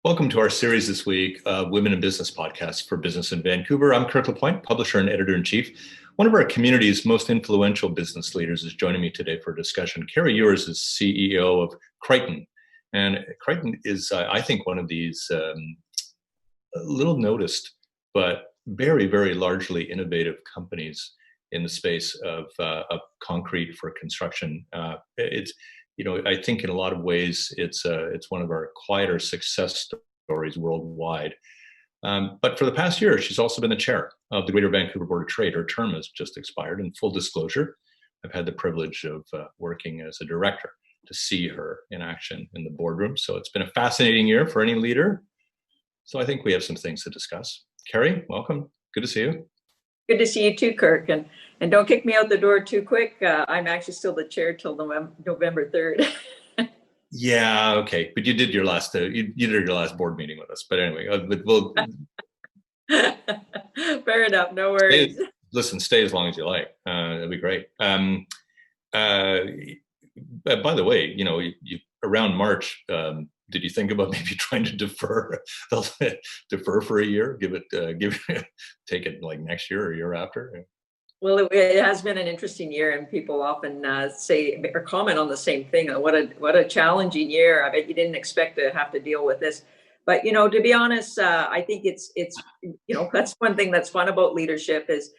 Welcome to our series this week, Women in Business podcast for Business in Vancouver. I'm Kirk LaPointe, publisher and editor-in-chief. One of our community's most influential business leaders is joining me today for a discussion. Kari Yuers is CEO of Kryton. And Kryton is, I think, one of these little noticed, but very, very largely innovative companies in the space of concrete for construction. I think in a lot of ways it's one of our quieter success stories worldwide. But for the past year, she's also been the chair of the Greater Vancouver Board of Trade. Her term has just expired. And full disclosure, I've had the privilege of working as a director to see her in action in the boardroom. So it's been a fascinating year for any leader. So I think we have some things to discuss. Kari, welcome. Good to see you. Good to see you too, Kirk. And don't kick me out the door too quick. I'm actually still the chair till November 3rd. Yeah, okay. But you did your last you did your last board meeting with us. But anyway, but we'll fair enough. No worries. Stay as long as you like. It'll be great. By the way, you around March. Did you think about maybe trying to defer for a year? Take it like next year or year after? Well, it has been an interesting year, and people often say or comment on the same thing. What a challenging year! I bet you didn't expect to have to deal with this. But to be honest, I think it's that's one thing that's fun about leadership is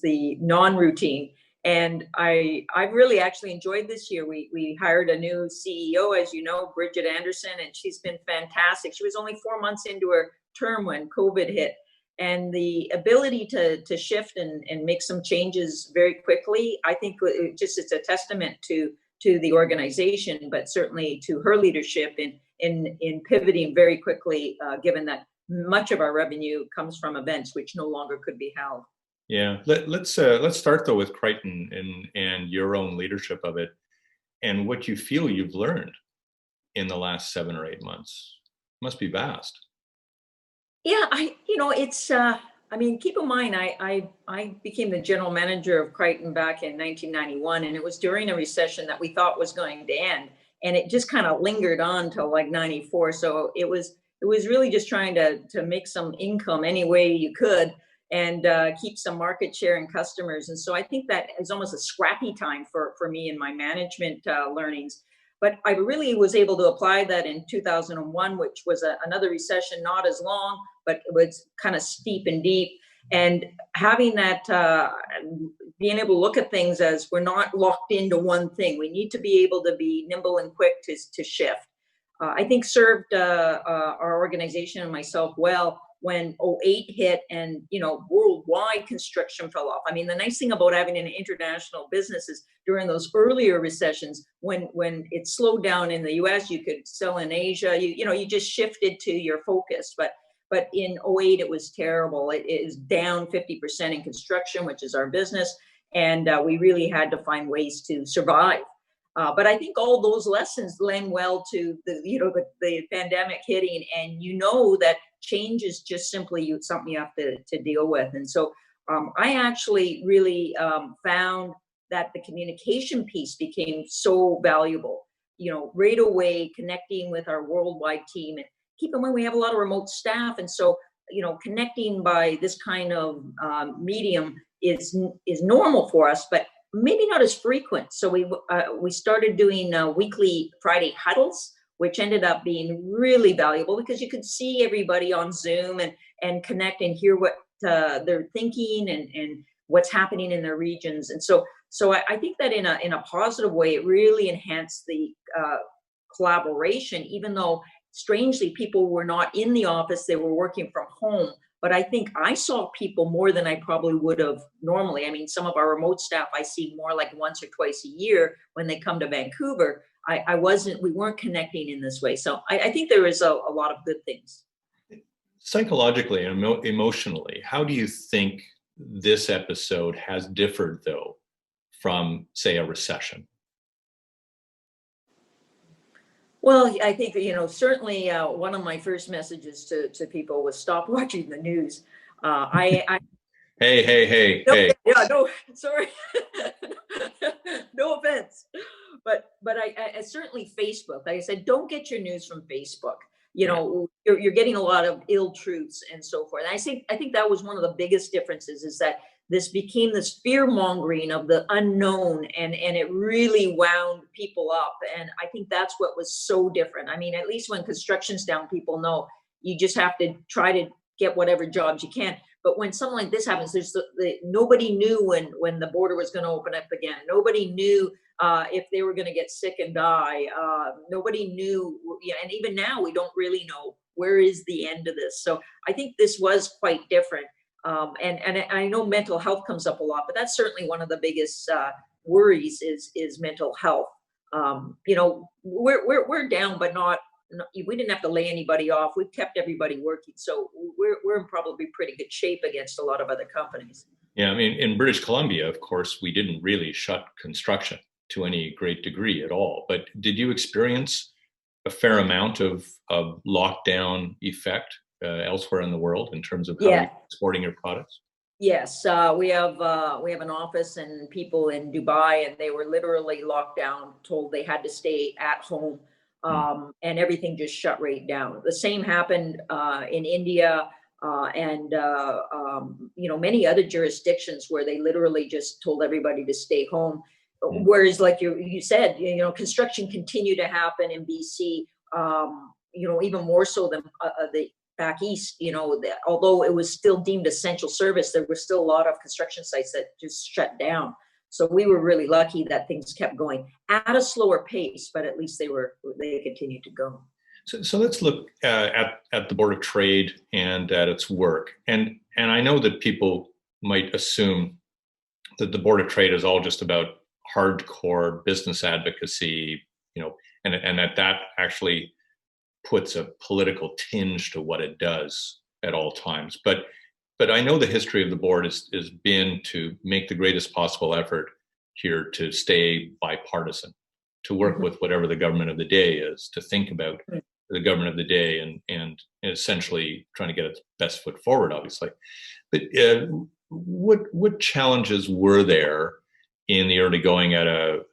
the non-routine. And I've really actually enjoyed this year. We hired a new CEO, as you know, Bridget Anderson, and she's been fantastic. She was only 4 months into her term when COVID hit. And the ability to shift and make some changes very quickly, I think it's a testament to the organization, but certainly to her leadership in pivoting very quickly, given that much of our revenue comes from events which no longer could be held. Yeah, let's start though with Kryton and your own leadership of it, and what you feel you've learned in the last 7 or 8 months. Must be vast. Yeah, keep in mind, I became the general manager of Kryton back in 1991, and it was during a recession that we thought was going to end, and it just kind of lingered on till like 94. So it was really just trying to make some income any way you could, and keep some market share and customers. And so I think that is almost a scrappy time for me and my management learnings. But I really was able to apply that in 2001, which was another recession, not as long, but it was kind of steep and deep. And having that, being able to look at things as we're not locked into one thing. We need to be able to be nimble and quick to shift. I think served our organization and myself well when 2008 hit and, worldwide construction fell off. I mean, the nice thing about having an international business is during those earlier recessions, when it slowed down in the US, you could sell in Asia, you just shifted to your focus. But in 2008, it was terrible. It is down 50% in construction, which is our business. And we really had to find ways to survive. But I think all those lessons lend well to the pandemic hitting, and that change is just simply something you have to deal with. And so I actually really found that the communication piece became so valuable, right away connecting with our worldwide team. And keep in mind, we have a lot of remote staff. And so, connecting by this kind of medium is normal for us, but maybe not as frequent. So we started doing weekly Friday huddles, which ended up being really valuable because you could see everybody on Zoom and connect and hear what they're thinking and what's happening in their regions. And so I think that in a positive way, it really enhanced the collaboration, even though strangely people were not in the office, they were working from home. But I think I saw people more than I probably would have normally. I mean, some of our remote staff I see more like once or twice a year when they come to Vancouver. We weren't connecting in this way. So I think there is a lot of good things. Psychologically and emotionally, how do you think this episode has differed, though, from, say, a recession? Well, I think, certainly one of my first messages to people was stop watching the news. Hey. Yeah, no, sorry. No offense. But I certainly Facebook, like I said, don't get your news from Facebook. You're getting a lot of ill truths and so forth. And I think that was one of the biggest differences, is that this became this fear mongering of the unknown, and it really wound people up. And I think that's what was so different. I mean, at least when construction's down, people know you just have to try to get whatever jobs you can. But when something like this happens, there's nobody knew when the border was going to open up again. Nobody knew if they were going to get sick and die. Nobody knew, and even now we don't really know where is the end of this. So I think this was quite different. And I know mental health comes up a lot, but that's certainly one of the biggest worries is mental health. We're down, but not. We didn't have to lay anybody off. We've kept everybody working, so we're in probably pretty good shape against a lot of other companies. Yeah, I mean, in British Columbia, of course, we didn't really shut construction to any great degree at all. But did you experience a fair amount of lockdown effect elsewhere in the world in terms of how you're exporting your products? Yes, we have an office and people in Dubai, and they were literally locked down, told they had to stay at home. And everything just shut right down. The same happened in India and many other jurisdictions where they literally just told everybody to stay home. Whereas, like you said, construction continued to happen in BC. Even more so than the back east. Although it was still deemed essential service, there were still a lot of construction sites that just shut down. So we were really lucky that things kept going at a slower pace, but at least they continued to go. So let's look at the Board of Trade and at its work. And I know that people might assume that the Board of Trade is all just about hardcore business advocacy, and that actually puts a political tinge to what it does at all times. But I know the history of the board has been to make the greatest possible effort here to stay bipartisan, to work with whatever the government of the day is, to think about the government of the day and essentially trying to get its best foot forward, obviously. But what challenges were there in the early going at a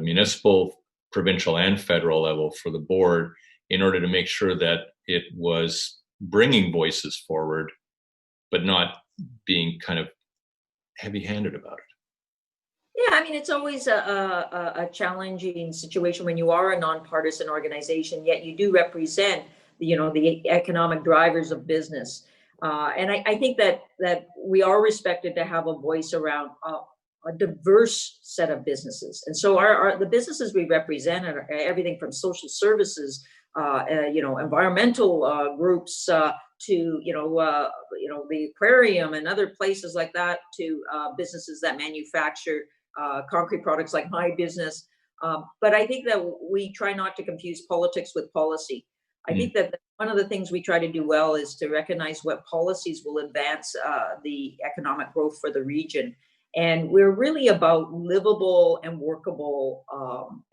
municipal, provincial, and federal level for the board in order to make sure that it was bringing voices forward, but not being kind of heavy-handed about it? Yeah, I mean, it's always a challenging situation when you are a nonpartisan organization, yet you do represent, the economic drivers of business. And I think that we are respected to have a voice around a diverse set of businesses. And so the businesses we represent are everything from social services, environmental groups, to the aquarium and other places like that, to businesses that manufacture concrete products like my business. But I think that we try not to confuse politics with policy. I think that one of the things we try to do well is to recognize what policies will advance the economic growth for the region. And we're really about livable and workable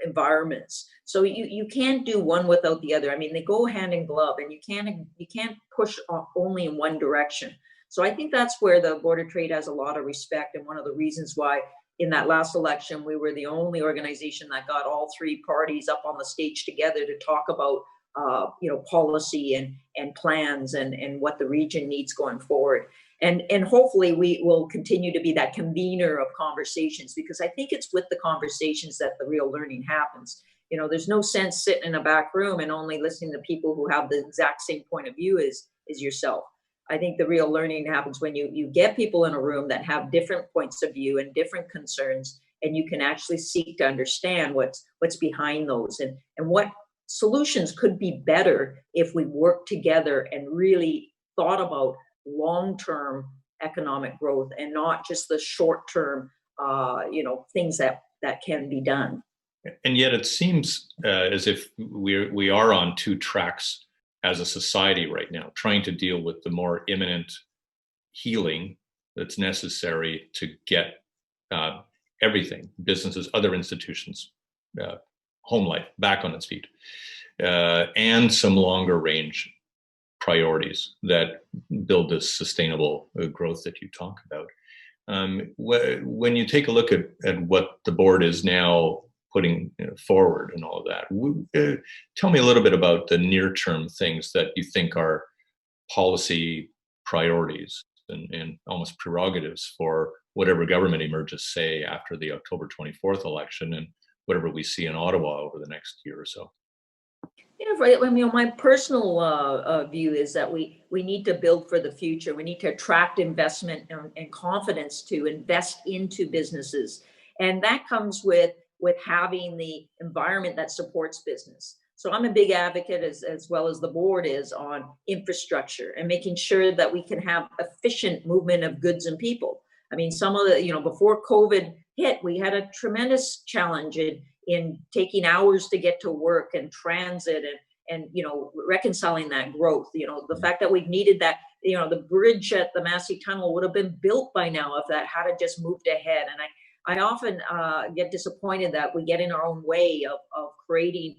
environments. So you can't do one without the other. I mean, they go hand in glove, and you can't push only in one direction. So I think that's where the Board of Trade has a lot of respect, and one of the reasons why in that last election we were the only organization that got all three parties up on the stage together to talk about policy and plans and what the region needs going forward. And hopefully we will continue to be that convener of conversations, because I think it's with the conversations that the real learning happens. There's no sense sitting in a back room and only listening to people who have the exact same point of view as yourself. I think the real learning happens when you get people in a room that have different points of view and different concerns, and you can actually seek to understand what's behind those and what solutions could be better if we work together and really thought about long-term economic growth and not just the short-term, things that can be done. And yet it seems as if we are on two tracks as a society right now, trying to deal with the more imminent healing that's necessary to get everything, businesses, other institutions, home life back on its feet, and some longer range priorities that build this sustainable growth that you talk about. When you take a look at what the board is now putting forward and all of that. Tell me a little bit about the near-term things that you think are policy priorities and almost prerogatives for whatever government emerges, say, after the October 24th election and whatever we see in Ottawa over the next year or so. Yeah, right. I mean, my personal view is that we need to build for the future. We need to attract investment and confidence to invest into businesses, and that comes with having the environment that supports business. So I'm a big advocate, as well as the board is, on infrastructure and making sure that we can have efficient movement of goods and people. I mean, some of the, before COVID hit, we had a tremendous challenge in taking hours to get to work and transit and reconciling that growth. The fact that we've needed that, the bridge at the Massey Tunnel would have been built by now if that had just moved ahead. And I often get disappointed that we get in our own way of creating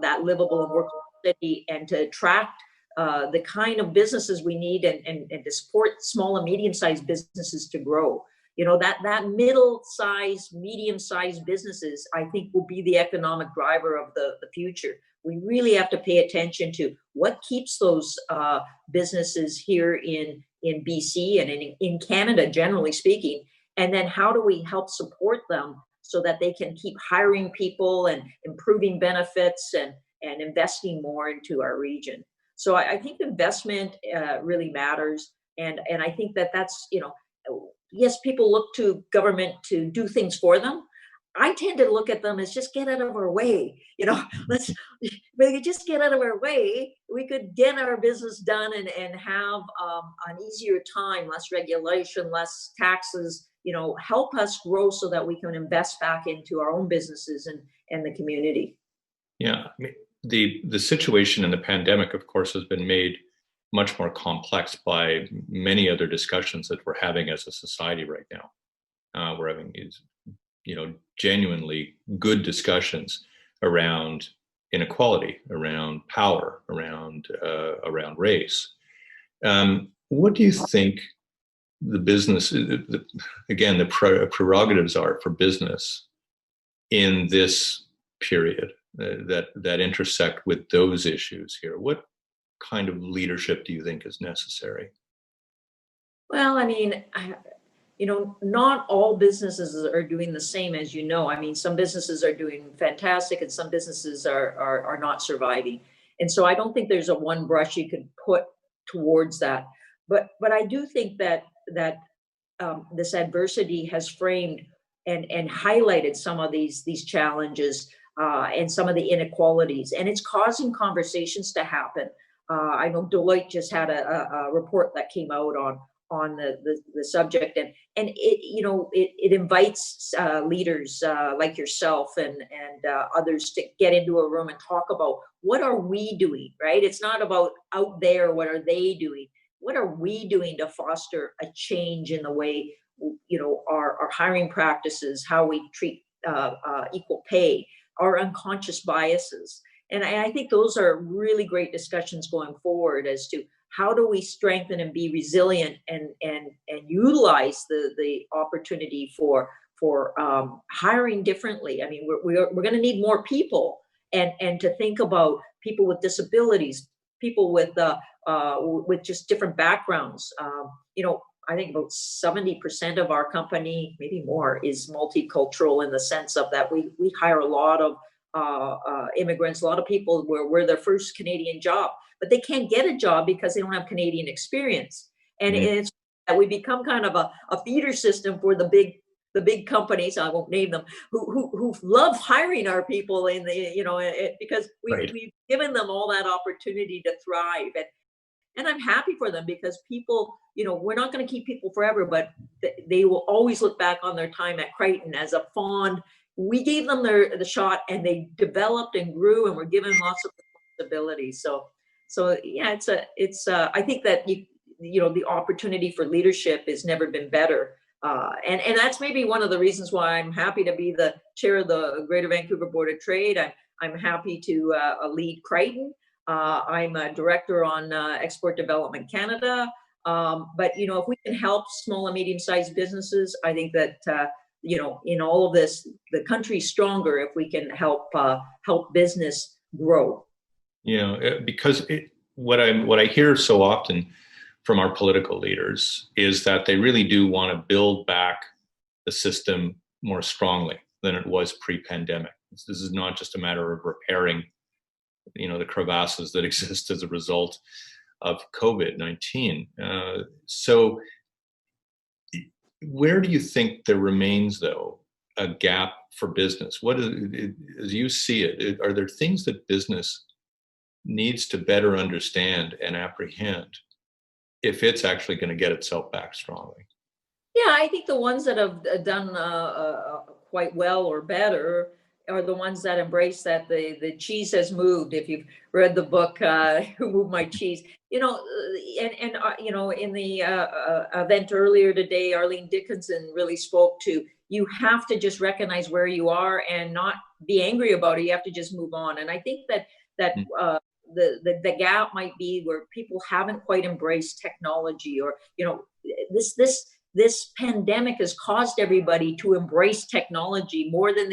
that livable and workable city, and to attract the kind of businesses we need and to support small and medium-sized businesses to grow. That middle-sized, medium-sized businesses, I think, will be the economic driver of the future. We really have to pay attention to what keeps those businesses here in BC and in Canada, generally speaking, and then how do we help support them so that they can keep hiring people and improving benefits and investing more into our region. So I think investment really matters, and I think that's yes, people look to government to do things for them. I tend to look at them as just get out of our way. Let's we could just get out of our way. We could get our business done and have an easier time, less regulation, less taxes. Help us grow so that we can invest back into our own businesses and the community. Yeah, I mean, the situation in the pandemic, of course, has been made much more complex by many other discussions that we're having as a society right now. We're having these, genuinely good discussions around inequality, around power, around race. What do you think the business, again, the prerogatives are for business in this period that intersect with those issues here? What kind of leadership do you think is necessary? Well, I mean, not all businesses are doing the same, as I mean, some businesses are doing fantastic and some businesses are not surviving. And so I don't think there's a one brush you could put towards that. But I do think that this adversity has framed and highlighted some of these challenges and some of the inequalities, and it's causing conversations to happen. I know Deloitte just had a report that came out on the subject, and it invites leaders like yourself and others to get into a room and talk about what are we doing, right? It's not about out there, what are they doing? What are we doing to foster a change in the way our hiring practices, how we treat equal pay, our unconscious biases? And I think those are really great discussions going forward as to how do we strengthen and be resilient and utilize the opportunity for hiring differently. I mean, we're going to need more people, and to think about people with disabilities, people with just different backgrounds. I think about 70% of our company, maybe more, is multicultural in the sense of that we hire a lot of immigrants, a lot of people where we're their first Canadian job, but they can't get a job because they don't have Canadian experience. And it's that we become kind of a feeder system for the big companies, I won't name them, who love hiring our people in because we've given them all that opportunity to thrive. And I'm happy for them because people, we're not going to keep people forever, but they will always look back on their time at Kryton as a fond. We gave them the shot, and they developed and grew, and were given lots of responsibilities. So yeah, I think that the opportunity for leadership has never been better. And that's maybe one of the reasons why I'm happy to be the chair of the Greater Vancouver Board of Trade. I'm happy to lead Kryton. I'm a director on Export Development Canada. But if we can help small and medium-sized businesses, I think that in all of this, the country's stronger if we can help business grow. Because what I hear so often from our political leaders is that they really do want to build back the system more strongly than it was pre-pandemic. This is not just a matter of repairing, the crevasses that exist as a result of COVID-19. So where do you think there remains, though, a gap for business? As you see it, are there things that business needs to better understand and apprehend if it's actually going to get itself back strongly? Yeah, I think the ones that have done quite well or better are the ones that embrace that the cheese has moved. If you've read the book, Who Moved My Cheese, in the event earlier today, Arlene Dickinson really spoke to, you have to just recognize where you are and not be angry about it. You have to just move on. And I think that the gap might be where people haven't quite embraced technology, or this pandemic has caused everybody to embrace technology more than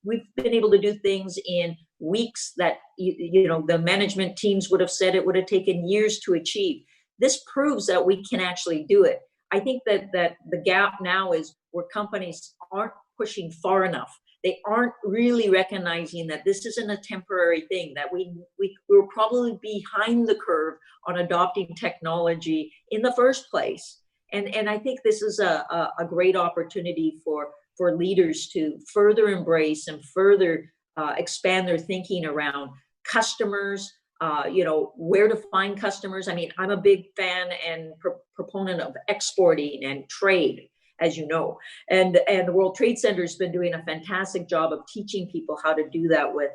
we've been able to do things in weeks that the management teams would have said it would have taken years to achieve. This proves that we can actually do it. I think that the gap now is where companies aren't pushing far enough. They aren't really recognizing that this isn't a temporary thing, that we're probably behind the curve on adopting technology in the first place. And I think this is a great opportunity for leaders to further embrace and further expand their thinking around customers, where to find customers. I mean, I'm a big fan and proponent of exporting and trade, as you know, and the World Trade Center has been doing a fantastic job of teaching people how to do that with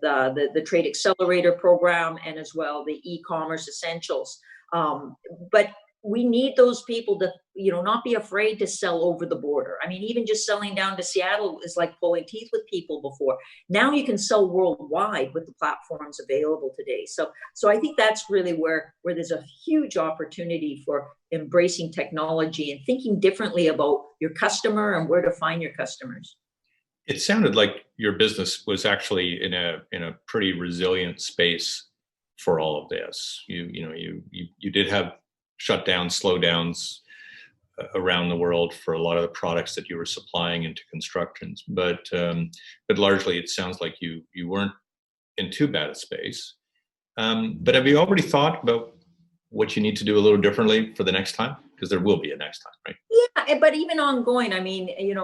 the Trade Accelerator program, and as well the e-commerce essentials. But we need those people to, not be afraid to sell over the border. I mean, even just selling down to Seattle is like pulling teeth with people before. Now you can sell worldwide with the platforms available today. So I think that's really where there's a huge opportunity for embracing technology and thinking differently about your customer and where to find your customers. It sounded like your business was actually in a pretty resilient space for all of this. You did have shutdowns, slowdowns around the world for a lot of the products that you were supplying into constructions, but largely it sounds like you weren't in too bad a space. But have you already thought about what you need to do a little differently for the next time? Because there will be a next time, right? Yeah, but even ongoing, I mean, in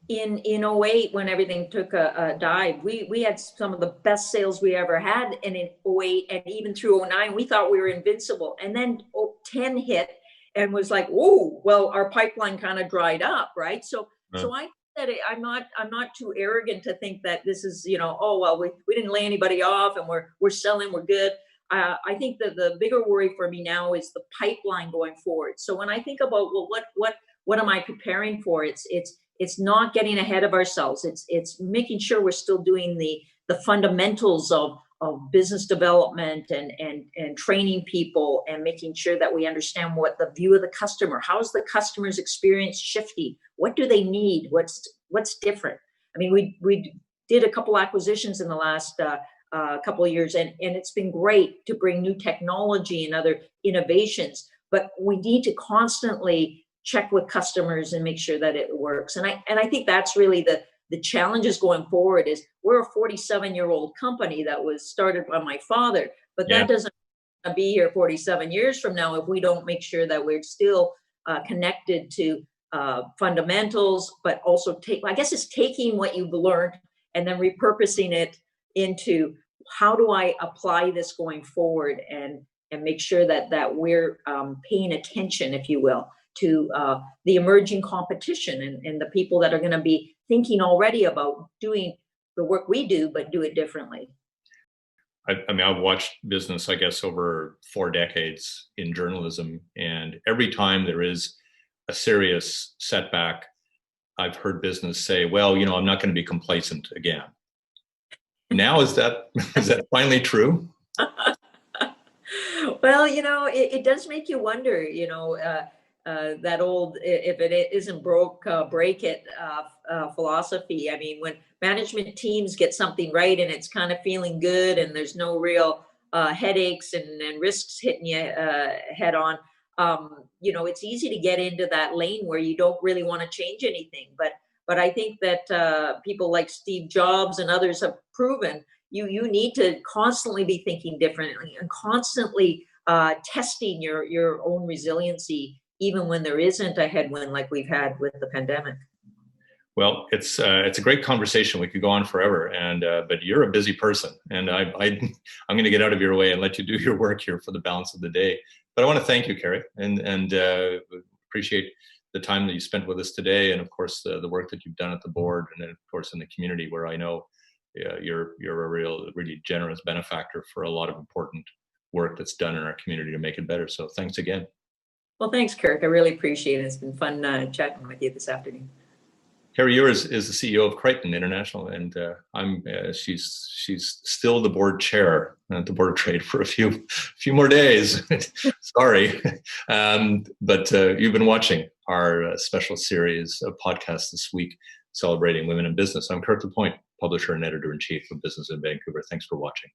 2008, when everything took a dive, we had some of the best sales we ever had. And in 2008 and even through 2009, we thought we were invincible. And then 2010 hit and was like, oh, well, our pipeline kind of dried up, right? So I said, I'm not too arrogant to think that this is, oh, well, we didn't lay anybody off and we're selling, we're good. I think that the bigger worry for me now is the pipeline going forward. So when I think about, well, what am I preparing for? It's not getting ahead of ourselves. It's making sure we're still doing the fundamentals of business development and training people, and making sure that we understand what the view of the customer, how's the customer's experience shifting? What do they need? What's different? I mean, we did a couple acquisitions in the last couple of years, and it's been great to bring new technology and other innovations, but we need to constantly check with customers and make sure that it works. And I think that's really the challenges going forward. Is we're a 47-year-old company that was started by my father, but that doesn't be here 47 years from now if we don't make sure that we're still connected to fundamentals, but also it's taking what you've learned and then repurposing it into how do I apply this going forward, and make sure that we're paying attention, if you will, to the emerging competition and the people that are going to be thinking already about doing the work we do, but do it differently. I mean, I've watched business, I guess, over 4 decades in journalism, and every time there is a serious setback, I've heard business say, well, I'm not going to be complacent again. Now, is that finally true? Well, it does make you wonder, that old if it isn't broke, break it philosophy. I mean, when management teams get something right and it's kind of feeling good and there's no real headaches and risks hitting you head on, it's easy to get into that lane where you don't really want to change anything. But I think that people like Steve Jobs and others have proven you need to constantly be thinking differently and constantly testing your own resiliency, even when there isn't a headwind like we've had with the pandemic. Well, it's a great conversation. We could go on forever, but you're a busy person, and I'm going to get out of your way and let you do your work here for the balance of the day. But I want to thank you, Kari, and appreciate the time that you spent with us today, and of course the work that you've done at the board, and then of course in the community, where I know you're a really generous benefactor for a lot of important work that's done in our community to make it better. So thanks again. Well, thanks, Kirk. I really appreciate it. It's been fun chatting with you this afternoon. Kari Yuers is the CEO of Kryton International, and she's still the board chair at the Board of Trade for a few more days. Sorry, but you've been watching our special series of podcasts this week celebrating women in business. I'm Kirk LaPointe, publisher and editor-in-chief of Business in Vancouver. Thanks for watching.